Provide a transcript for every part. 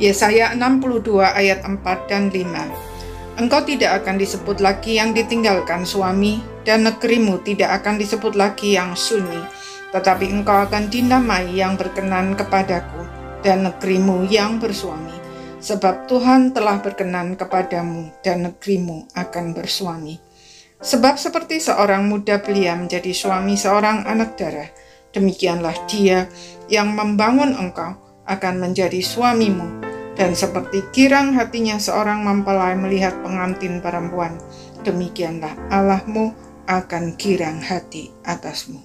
Yesaya 62 ayat 4 dan 5. Engkau tidak akan disebut lagi yang ditinggalkan suami, dan negerimu tidak akan disebut lagi yang sunyi, tetapi engkau akan dinamai yang berkenan kepadaku, dan negerimu yang bersuami. Sebab Tuhan telah berkenan kepadamu, dan negerimu akan bersuami. Sebab seperti seorang muda belia menjadi suami seorang anak darah, demikianlah dia yang membangun engkau akan menjadi suamimu. Dan seperti girang hatinya seorang mempelai melihat pengantin perempuan, demikianlah Allahmu akan girang hati atasmu.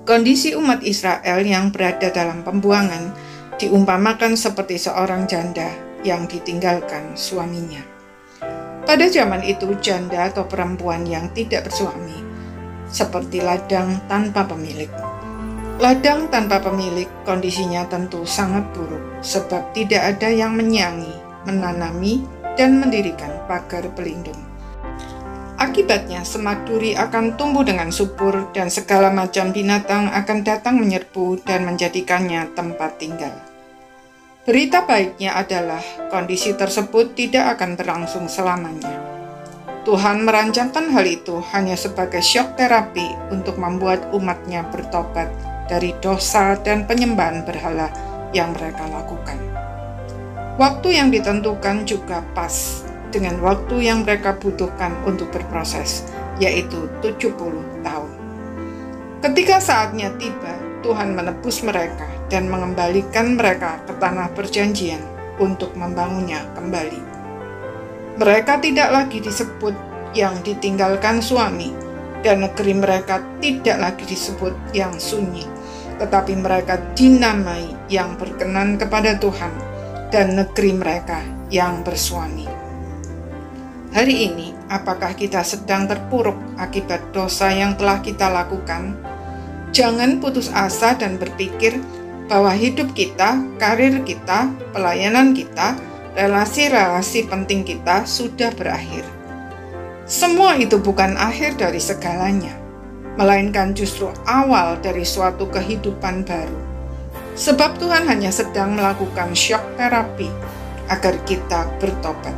Kondisi umat Israel yang berada dalam pembuangan diumpamakan seperti seorang janda yang ditinggalkan suaminya. Pada zaman itu, janda atau perempuan yang tidak bersuami seperti ladang tanpa pemilik. Ladang tanpa pemilik kondisinya tentu sangat buruk, sebab tidak ada yang menyiangi, menanami, dan mendirikan pagar pelindung. Akibatnya semak duri akan tumbuh dengan subur, dan segala macam binatang akan datang menyerbu dan menjadikannya tempat tinggal. Berita baiknya adalah kondisi tersebut tidak akan berlangsung selamanya. Tuhan merancangkan hal itu hanya sebagai syok terapi untuk membuat umatnya bertobat dari dosa dan penyembahan berhala yang mereka lakukan. Waktu yang ditentukan juga pas dengan waktu yang mereka butuhkan untuk berproses, yaitu 70 tahun. Ketika saatnya tiba, Tuhan menebus mereka dan mengembalikan mereka ke tanah perjanjian untuk membangunnya kembali. Mereka tidak lagi disebut yang ditinggalkan suami, dan negeri mereka tidak lagi disebut yang sunyi, tetapi mereka dinamai yang berkenan kepada Tuhan, dan negeri mereka yang bersuami. Hari ini, apakah kita sedang terpuruk akibat dosa yang telah kita lakukan? Jangan putus asa dan berpikir bahwa hidup kita, karir kita, pelayanan kita, relasi-relasi penting kita sudah berakhir. Semua itu bukan akhir dari segalanya, melainkan justru awal dari suatu kehidupan baru. Sebab Tuhan hanya sedang melakukan syok terapi agar kita bertobat.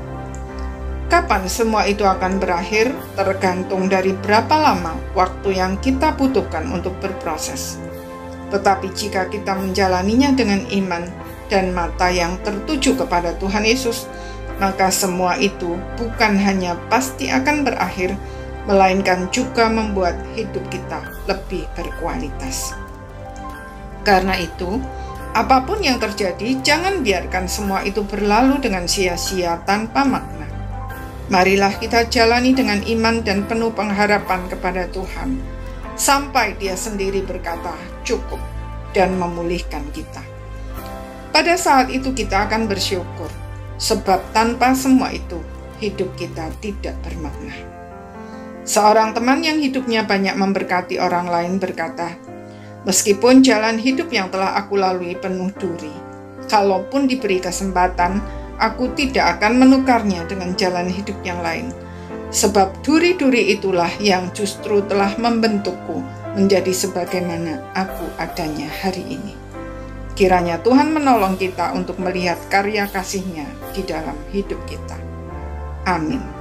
Kapan semua itu akan berakhir tergantung dari berapa lama waktu yang kita butuhkan untuk berproses. Tetapi jika kita menjalaninya dengan iman dan mata yang tertuju kepada Tuhan Yesus, maka semua itu bukan hanya pasti akan berakhir, melainkan juga membuat hidup kita lebih berkualitas. Karena itu, apapun yang terjadi, jangan biarkan semua itu berlalu dengan sia-sia tanpa makna. Marilah kita jalani dengan iman dan penuh pengharapan kepada Tuhan, sampai Dia sendiri berkata, "Cukup," dan memulihkan kita. Pada saat itu kita akan bersyukur, sebab tanpa semua itu, hidup kita tidak bermakna. Seorang teman yang hidupnya banyak memberkati orang lain berkata, "Meskipun jalan hidup yang telah aku lalui penuh duri, kalaupun diberi kesempatan, aku tidak akan menukarnya dengan jalan hidup yang lain. Sebab duri-duri itulah yang justru telah membentukku menjadi sebagaimana aku adanya hari ini." Kiranya Tuhan menolong kita untuk melihat karya kasih-Nya di dalam hidup kita. Amin.